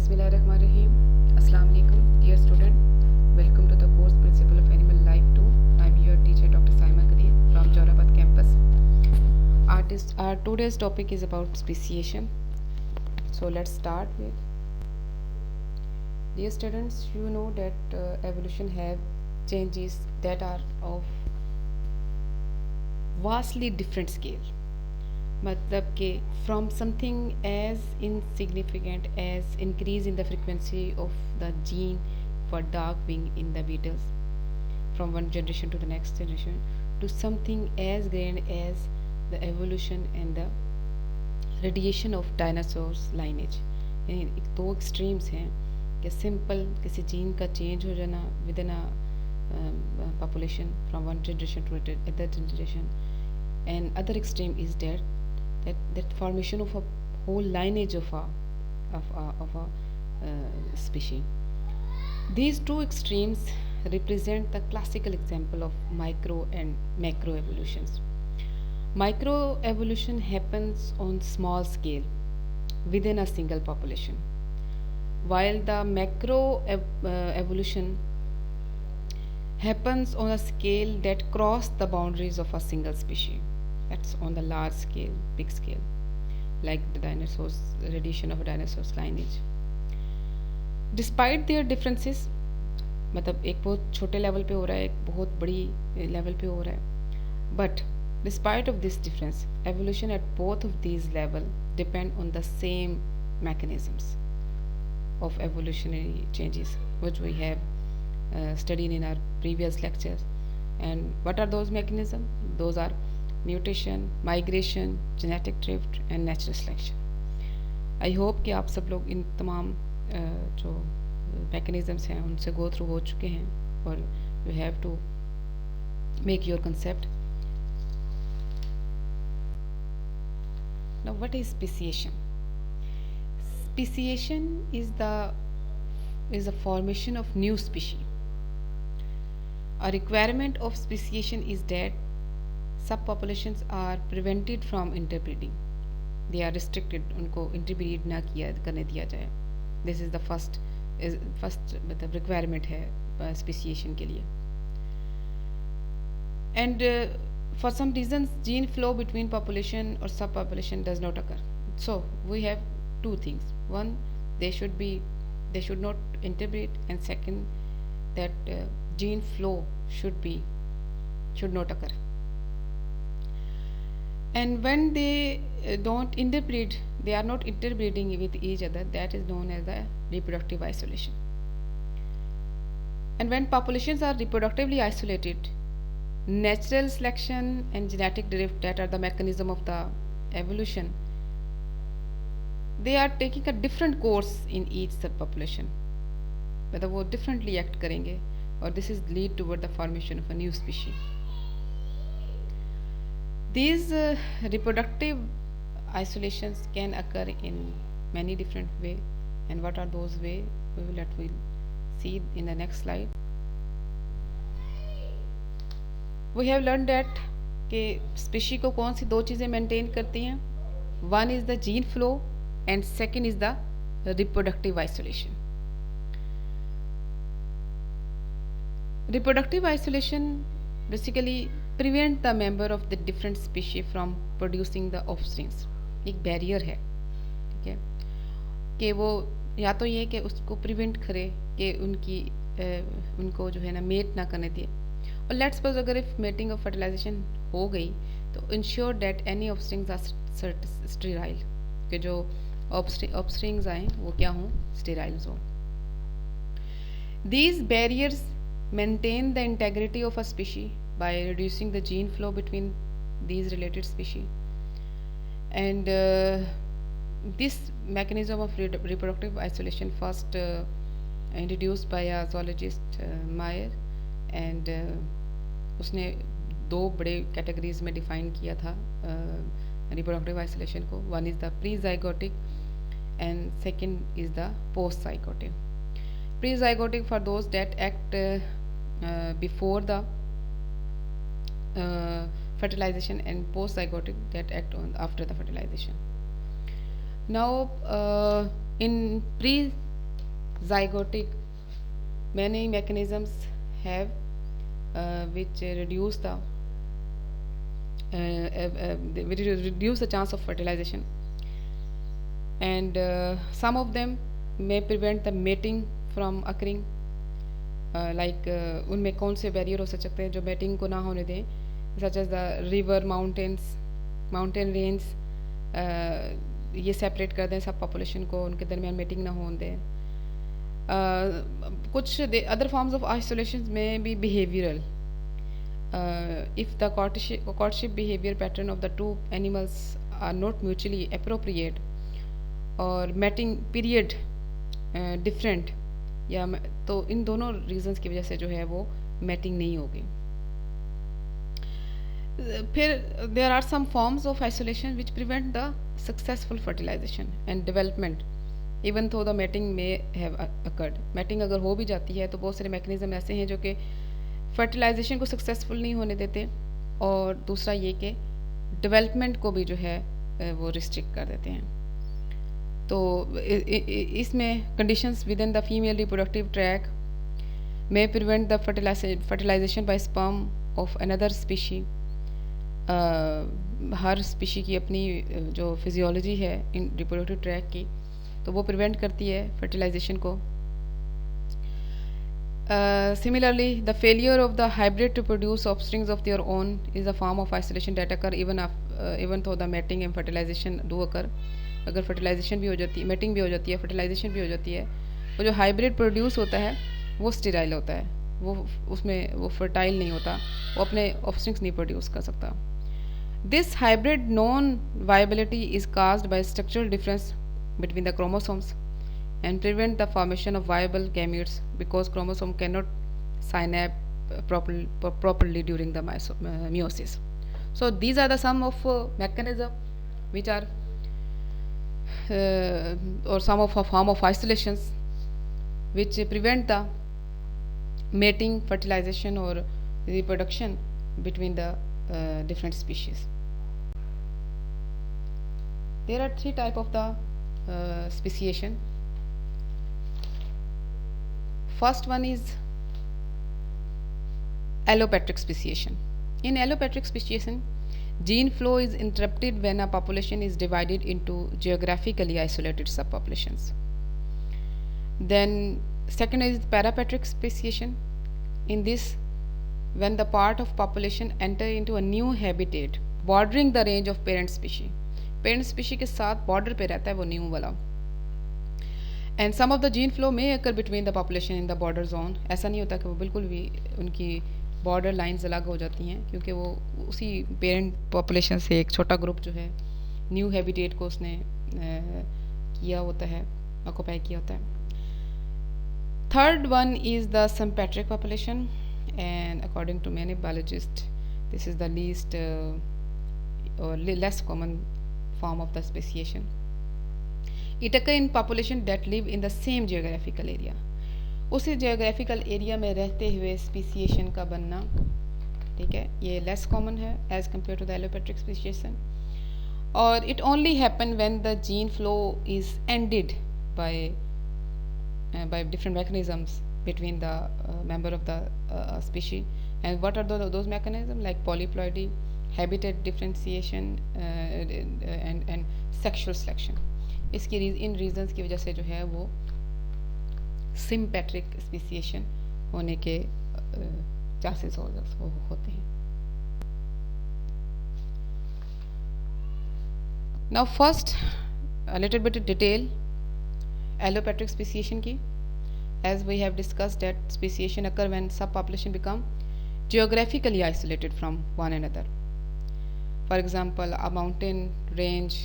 Bismillahirrahmanirrahim. Assalamu alaikum, dear student. Welcome to the course Principle of Animal Life 2. I'm your teacher Dr. Saima Kadir from Jaurabad campus. Our today's topic is about speciation. So let's start with. Dear students, you know that evolution have changes that are of vastly different scale. मतलब कि from something as insignificant as increase in the frequency of the gene for dark wing in the beetles from one generation to the next generation to something as grand as the evolution and the radiation of dinosaurs lineage. यानी एक दो extremes हैं कि simple किसी gene का change हो जाना within a population from one generation to another generation, and other extreme is that formation of a whole lineage of a species. These two extremes represent the classical example of micro and macro evolutions. Micro evolution happens on small scale within a single population, while the macro evolution happens on a scale that crosses the boundaries of a single species. That's on the large scale, big scale, like the dinosaurs, radiation of a dinosaur's lineage. Despite their differences, मतलब एक बहुत छोटे level पे हो रहा है, एक बहुत बड़ी लेवल पे हो रहा है, but despite of this difference, evolution at both of these level depend on the same mechanisms of evolutionary changes, which we have studied in our previous lectures. And what are those mechanisms? Those are mutation, migration, genetic drift and natural selection. I hope कि आप सब लोग इन तमाम जो mechanisms हैं उनसे go through हो चुके हैं और you have to make your concept. Now what is speciation? Speciation is the formation of new species. A requirement of speciation is that subpopulations are prevented from interbreeding. They are restricted, उनको interbreed ना किया करने दिया जाए. This is the first मतलब requirement है speciation के लिए. And for some reasons gene flow between population or subpopulation does not occur. So we have two things. One, they should not interbreed, and second, that gene flow should not occur. And when they don't interbreed, they are not interbreeding with each other. That is known as the reproductive isolation. And when populations are reproductively isolated, natural selection and genetic drift, that are the mechanism of the evolution, they are taking a different course in each subpopulation. मतलब वो differently act करेंगे, और this is lead toward the formation of a new species. These reproductive isolations can occur in many different ways, and what are those ways? We'll see in the next slide. We have learned that कि species को कौन सी दो चीज़ें maintain करती हैं. One is the gene flow and second is the reproductive isolation. Reproductive isolation basically prevent the member of the different species from producing the offsprings. एक barrier है, ठीक है, कि वो या तो ये कि उसको प्रिवेंट करे कि उनको जो है ना मेट ना करने दिए, और लेट्स सपोज अगर इफ मेटिंग और फर्टिलाइजेशन हो गई तो ensure that any offsprings are sterile, कि जो ऑफस्प्रिंग्स आए वो क्या हों, स्टेराइल्स हों. These barriers maintain the integrity of a species by reducing the gene flow between these related species. And this mechanism of reproductive isolation first introduced by a zoologist Meyer, and उसने दो बड़े categories में define किया था reproductive isolation को. One is the pre-zygotic and second is the post-zygotic. Pre-zygotic for those that act before the fertilization, and post-zygotic that act on after the fertilization. Now in zygotic. Many mechanisms have which reduce the which reduce the chance of fertilization, and some of them may prevent the mating from occurring. उनमें कौन से barrier हो सकते हैं जो mating को ना होने दें, such as the river, mountain range, ये सेपरेट कर दें सब पॉपुलेशन को, उनके दरमियान मेटिंग ना होने दें. कुछ अदर फॉर्म्स ऑफ आइसोलेशन में भी behavioural. If the courtship behavior pattern of the two animals are not mutually appropriate or mating period different, या तो इन दोनों रीजंस की वजह से जो है वो मैटिंग नहीं होगी. फिर there are some forms of isolation which prevent the successful fertilisation and development even though the mating may have occurred. Mating अगर हो भी जाती है तो बहुत सारे मैकेनिज्म ऐसे हैं जो कि फर्टिलाइजेशन को सक्सेसफुल नहीं होने देते, और दूसरा ये कि डेवलपमेंट को भी जो है वो रिस्ट्रिक्ट कर देते हैं. तो इसमें conditions within the female reproductive tract may prevent the fertilisation by sperm of another species. हर स्पीशी की अपनी जो फिजियोलॉजी है इन रिप्रोडक्टिव ट्रैक की, तो वो प्रिवेंट करती है फर्टिलाइजेशन को. Similarly, the failure of the hybrid to produce offsprings of their own is a form of isolation that occur even though the mating and fertilization do occur. अगर fertilisation भी हो जाती है, मेटिंग भी हो जाती है, फर्टिलाइजेशन भी हो जाती है, वो जो हाइब्रिड प्रोड्यूस होता है वो स्टेराइल होता है, वो उसमें वो फर्टाइल नहीं होता, वो अपने ऑफस्प्रिंग्स नहीं प्रोड्यूस कर सकता. This hybrid non viability is caused by structural difference between the chromosomes and prevent the formation of viable gametes because chromosome cannot synapse properly during the meiosis. So these are the some of mechanism which are or some of a form of isolations which prevent the mating, fertilization or reproduction between the different species. There are three types of the speciation. First one is allopatric speciation. In allopatric speciation, gene flow is interrupted when a population is divided into geographically isolated subpopulations. Then second is parapatric speciation. In this, when the part of population enter into a new habitat bordering the range of parent species. Parent species के साथ border पे रहता है वो new वाला. And some of the gene flow may occur between the population in the border zone. ऐसा नहीं होता कि वो बिल्कुल भी उनकी बॉर्डर लाइंस अलग हो जाती हैं, क्योंकि वो उसी पेरेंट पॉपुलेशन से एक छोटा ग्रुप जो है न्यू हैबिटेट को उसने किया होता है, ऑक्यूपाई किया होता है. Third one is the sympatric population, and according to many biologist this is the least or less common form of the speciation. It occur in population that live in the same geographical area. उसी geographical area में रहते हुए speciation का बनना, ठीक है, ये less common है as compared to the allopatric speciation. और it only happen when the gene flow is ended by different mechanisms between the member of the species. And what are those mechanisms? Like polyploidy, habitat differentiation, and sexual selection. इसकी इन reasons की वजह से जो है वो sympatric speciation होने के chances होते हैं. Now first little bit detail allopatric speciation की. As we have discussed that speciation occur when subpopulation become geographically isolated from one another. For example, a mountain range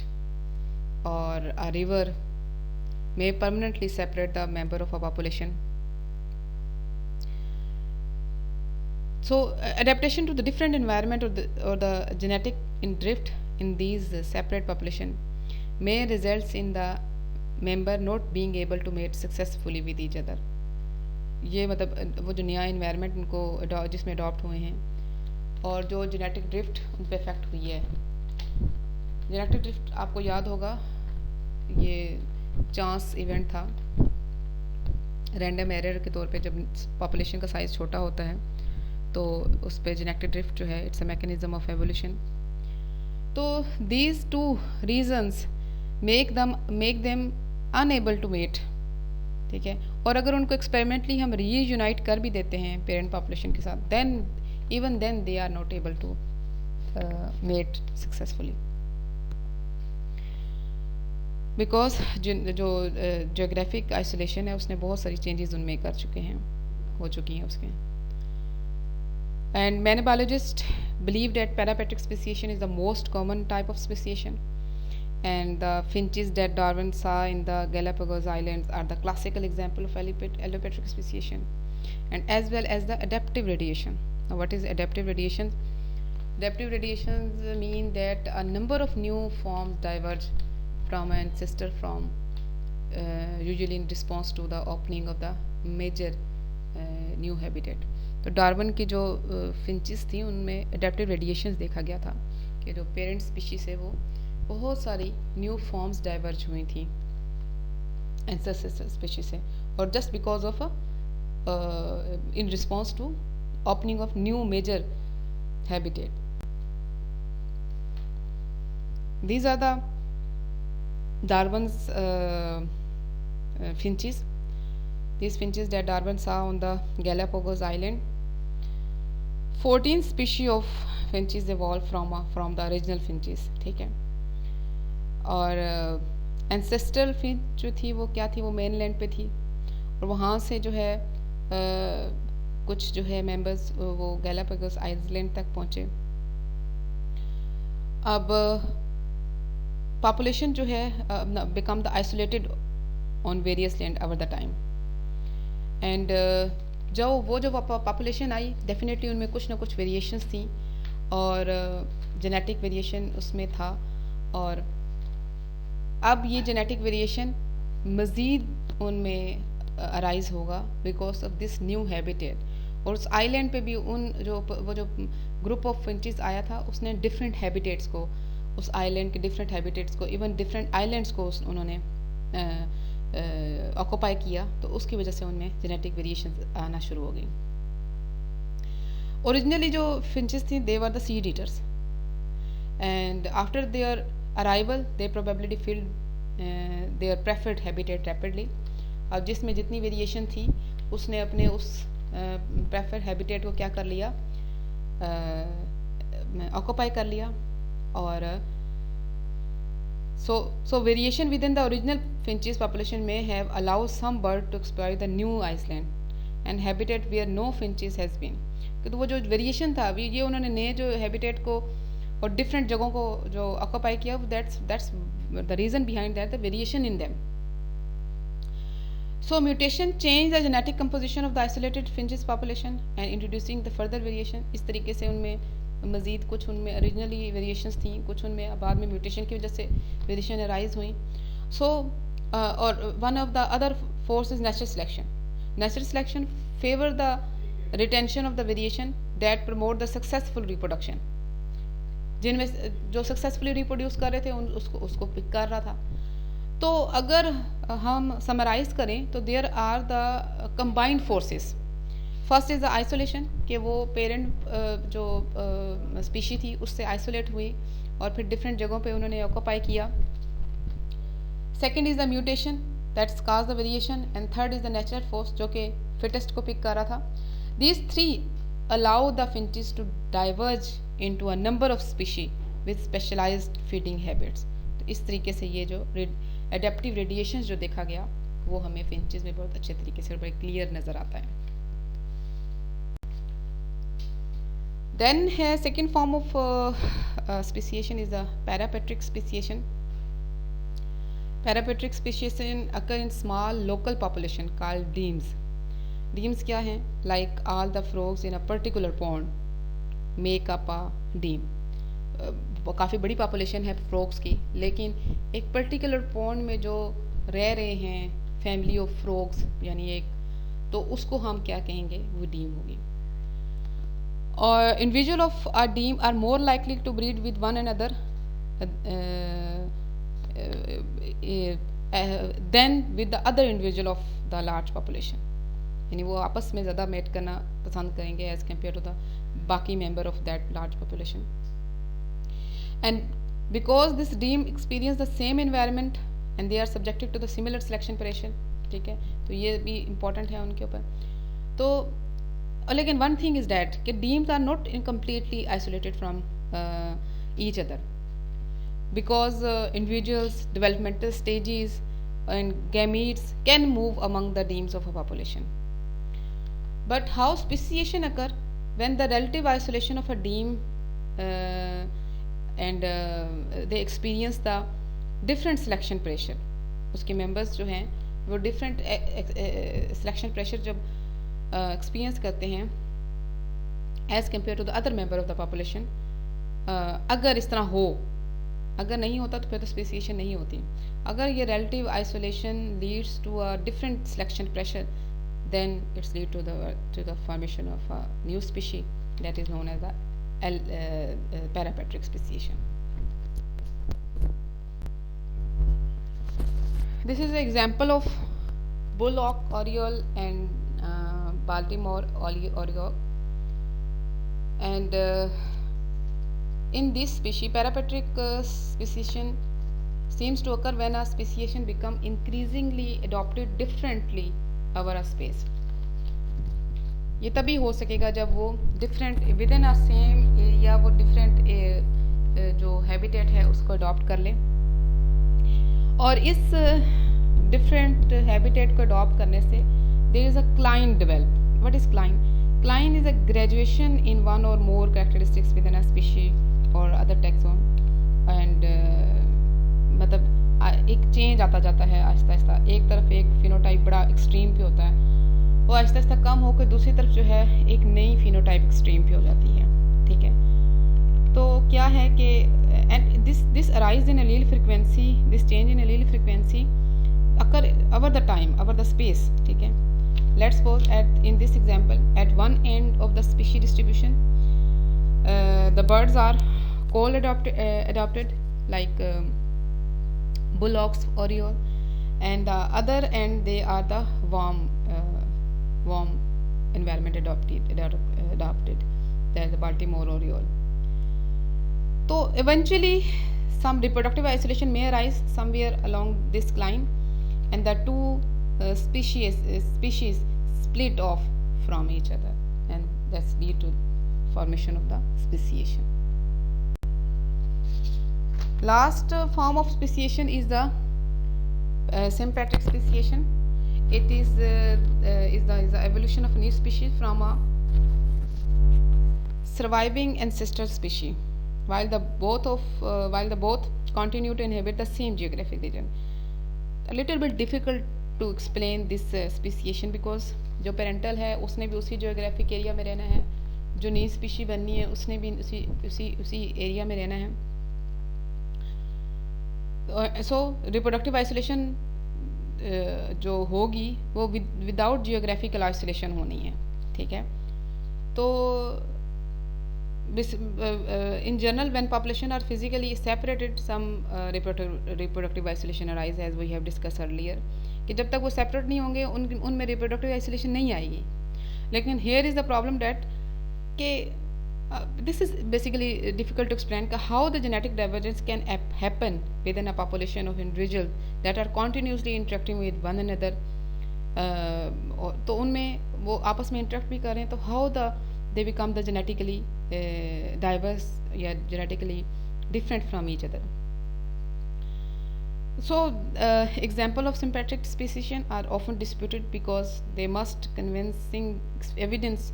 or a river may permanently separate the member of a population. So adaptation to the different environment or the genetic drift in these separate population may results in the member not being able to mate successfully with each other. ये मतलब वो जो नया environment उनको जिसमें adopt हुए हैं और जो जेनेटिक ड्रिफ्ट उन पर इफेक्ट हुई है. जेनेटिक ड्रिफ्ट आपको याद होगा, ये चांस इवेंट था रैंडम एरर के तौर पे जब पॉपुलेशन का साइज़ छोटा होता है तो उस पर जेनेटिक ड्रिफ्ट जो है it's a mechanism of evolution. तो these two reasons make them unable to mate. ठीक है. और अगर उनको एक्सपेरिमेंटली हम रीयूनाइट कर भी देते हैं पेरेंट पॉपुलेशन के साथ, then even then they are not able to mate successfully, because जो जोग्राफिक आइसोलेशन है उसने बहुत सारी चेंजेस उनमें हो चुकी हैं उसके. And many biologist believe that parapatric speciation is the most common type of speciation, and the finches that Darwin saw in the Galapagos Islands are the classical example of allopatric speciation, and as well as the adaptive radiation. Now, what is adaptive radiation? Adaptive radiations mean that a number of new forms diverge from an ancestor from usually in response to the opening of the major new habitat. तो Darwin की जो finches थी उनमें adaptive radiations देखा गया था कि जो पेरेंट स्पीशीज है वो बहुत सारी न्यू फॉर्म्स डाइवर्ज हुई थी एंसेस्टर स्पीशीज से, और just because of in response to opening of new major habitat. These are the Darwin's finches. These finches that Darwin saw on the Galapagos Island. 14 species of finches evolved from the original finches. ठीक है. और ancestral finch जो थी वो क्या थी, वो mainland पे थी, और वहाँ से जो है कुछ जो है members वो Galapagos Island तक पहुँचे. अब population जो है become the isolated on various land over the time. And जो पॉपुलेशन आई डेफिनेटली उनमें कुछ ना कुछ वेरिएशंस थी, और जेनेटिक वेरिएशन उसमें था, और अब ये जेनेटिक वेरिएशन मज़ीद उनमें अराइज होगा because of this new habitat. और उस आइलैंड पे भी वो जो ग्रुप ऑफ फिंचेस आया था उसने डिफरेंट हैबिटेट्स को, उस आइलैंड के डिफरेंट हैबिटेट्स को, इवन डिफरेंट आइलैंड्स को उन्होंने ऑक्यूपाई किया, तो उसकी वजह से उनमें जेनेटिक वेरिएशन आना शुरू हो गई. ओरिजिनली जो फिंचेस थी they were the seed eaters, and after their arrival they probably filled their preferred habitat rapidly. अब जिसमें जितनी वेरिएशन थी उसने अपने उस प्रेफर्ड हैबिटेट को क्या कर लिया, ऑक्यूपाई कर लिया. और So variation within the original finches population may have allowed some bird to exploit the new Iceland and habitat where no finches has been. तो वो जो वेरिएशन था अभी ये उन्होंने नए जो हैबिटेट को और डिफरेंट जगहों को जो ऑक्यूपाई किया, that's the reason behind that, the variation in them. So mutation changed the genetic composition of the isolated finches population and introducing the further variation. इस तरीके से उनमें मज़ीद कुछ उनमें ओरिजिनली वेरिएशंस थी, कुछ उनमें बाद में म्यूटेशन की वजह से वेरिएशन अराइज हुई. सो और one of the other force is natural selection. Natural selection favour the retention of the variation that promote the successful reproduction. जिनमें जो सक्सेसफुली रिप्रोड्यूस कर रहे थे उसको पिक कर रहा था. तो अगर हम समराइज करें तो there are the combined forces. First is the isolation, कि वो पेरेंट जो स्पीशी थी उससे आइसोलेट हुई और फिर डिफरेंट जगहों पे उन्होंने ऑक्यूपाई किया. Second is the mutation that's cause the variation, and third is the natural force जो कि फिटेस्ट को पिक कर रहा था. These three allow the finches to diverge into a number of species with specialised feeding habits. तो इस तरीके से ये जो एडेप्टिव रेडिएशन जो देखा गया वो हमें फिंचेस में बहुत अच्छे तरीके से बड़े क्लियर नज़र आता है. Then second form of speciation is the parapatric speciation. Parapatric speciation occur in small local population called demes. Demes क्या हैं? Like all the frogs in a particular pond make up a deme. वो काफ़ी बड़ी population है frogs की, लेकिन एक particular pond में जो रह रहे हैं फैमिली ऑफ फ्रॉग्स यानी एक, तो उसको हम क्या कहेंगे, वो डीम होगी. Or individual of a deme are more likely to breed with one another then with the other individual of the large population, यानी वो आपस में ज़्यादा मेट करना पसंद करेंगे एज कम्पेयर टू द बाकी member of that large population. And because this deem experience the same environment and they are subjected to the similar selection pressure, ठीक है, तो ये भी important है उनके ऊपर. तो लेकिन one thing is that कि deems are not completely isolated from each other, because individuals developmental stages and gametes can move among the deems of a population. But how speciation occur when the relative isolation of a deem and they experience the different selection pressure. उसके members जो हैं वो different selection pressure जब experience करते हैं as compared to the other member of the population. अगर इस तरह हो, अगर नहीं होता तो फिर तो speciation नहीं होती. अगर ये relative isolation leads to a different selection pressure, then it's lead to the formation of a new species that is known as the parapatric speciation. This is an example of Bullock oriole and Baltimore oriole, and in this species parapatric speciation seems to occur when a speciation become increasingly adopted differently over a space. ये तभी हो सकेगा जब वो different with in a same area वो different जो habitat है उसको अडॉप्ट कर ले, और इस डिफरेंट हैबिटेट को अडॉप्ट करने से there is a cline develop. What is cline? Cline is a graduation in one or more characteristics within a species or other taxon, and मतलब एक चेंज आता जाता है आहिस्ता आहिस्ता. एक तरफ एक फिनोटाइप बड़ा एक्सट्रीम पे होता है, वो आहिस्ता आहिस्ता कम होकर दूसरी तरफ जो है एक नई फिनोटाइप एक्सट्रीम पे हो जाती है. ठीक है, तो क्या है कि and this arise in allele frequency, this change in allele frequency occur over the time, over the space. ठीक है, let's suppose at in this example at one end of the species distribution the birds are cold adopted like bullocks oriole, and the other end they are the warm environment adopted the Baltimore oriole. So eventually some reproductive isolation may arise somewhere along this line, and the two species split off from each other, and that's lead to formation of the speciation. Last form of speciation is the sympatric speciation. It is the evolution of a new species from a surviving ancestor species, while the both continue to inhabit the same geographic region. A little bit difficult to explain this speciation because जो parental है उसने भी उसी geographic area में रहना है, जो नई स्पीशी बननी है उसने भी उसी एरिया में रहना है. सो रिप्रोडक्टिव आइसोलेशन जो होगी वो विदाउट जियोग्राफिकल आइसोलेशन होनी है. ठीक है, तो in general when population are physically separated, some reproductive isolation arise as we have discussed earlier, कि जब तक वो सेपरेट नहीं होंगे उनमें रिप्रोडक्टिव आइसोलेशन नहीं आएगी. लेकिन here is the problem that कि this is basically difficult to explain how the genetic divergence can happen within a population of individuals that are continuously interacting with one another. तो उनमें वो आपस में interact भी कर रहे हैं, तो how they become the genetically diverse या genetically different from each other. So example of sympatric speciation are often disputed because they must convincing evidence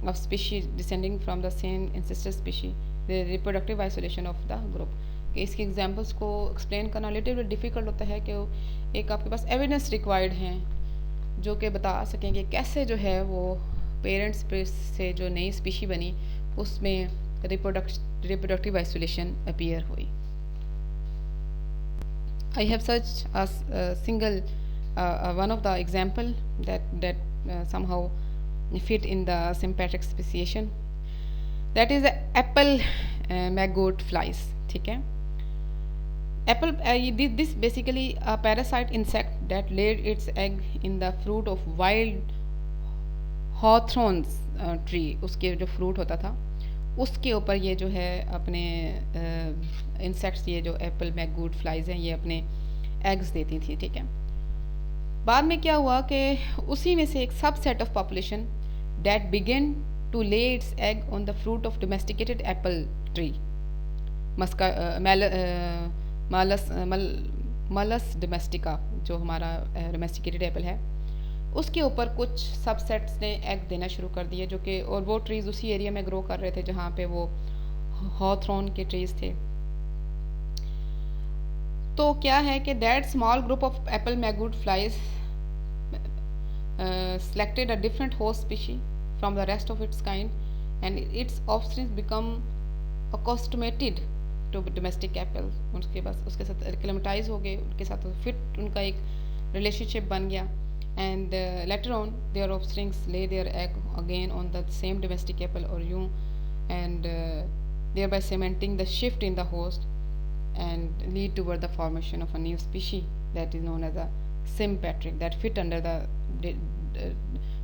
of species descending from the same ancestor species, the reproductive isolation of the group. कि इसके examples को explain करना little bit difficult होता है कि एक आपके पास evidence required हैं जो कि बता सकें कि कैसे जो है वो पेरेंट्स से जो नई स्पीशी बनी उसमें रिप्रोडक्टिव आइसोलेशन अपीयर हुई. I have such a single one of the example that somehow fit in the sympatric speciation, that is the apple maggot flies. ठीक है, Apple, this basically a parasite insect that laid its egg in the fruit of wild hawthorns tree, उसके जो fruit होता था उसके ऊपर ये जो है अपने इंसेक्ट्स, ये जो एप्पल मैगवुड फ्लाइज हैं, ये अपने एग्स देती थी, ठीक है। बाद में क्या हुआ कि उसी में से एक subset of population that began to lay its egg on the fruit of domesticated apple tree, मस्का मालस मलस डोमेस्टिका, जो हमारा डोमेस्टिकेटेड एप्पल है, उसके ऊपर कुछ सबसेट्स ने एग देना शुरू कर दिए, जो कि और वो ट्रीज़ उसी एरिया में ग्रो कर रहे थे जहाँ पे वो हॉथरॉन के ट्रीज़ थे। तो क्या है कि that small group of apple maggot flies selected a different host species from the rest of its kind, and its offspring become accustomed to domestic apple। उसके बस उसके साथ एक्लेमेटाइज हो गए, उनके साथ फिट उनका एक रिलेशनशिप बन गया, and later on their offsprings lay their egg again on the same domestic apple or yew, and thereby cementing the shift in the host and lead toward the formation of a new species that is known as a sympatric, that fit under the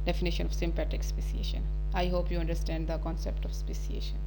definition of sympatric speciation. I hope you understand the concept of speciation.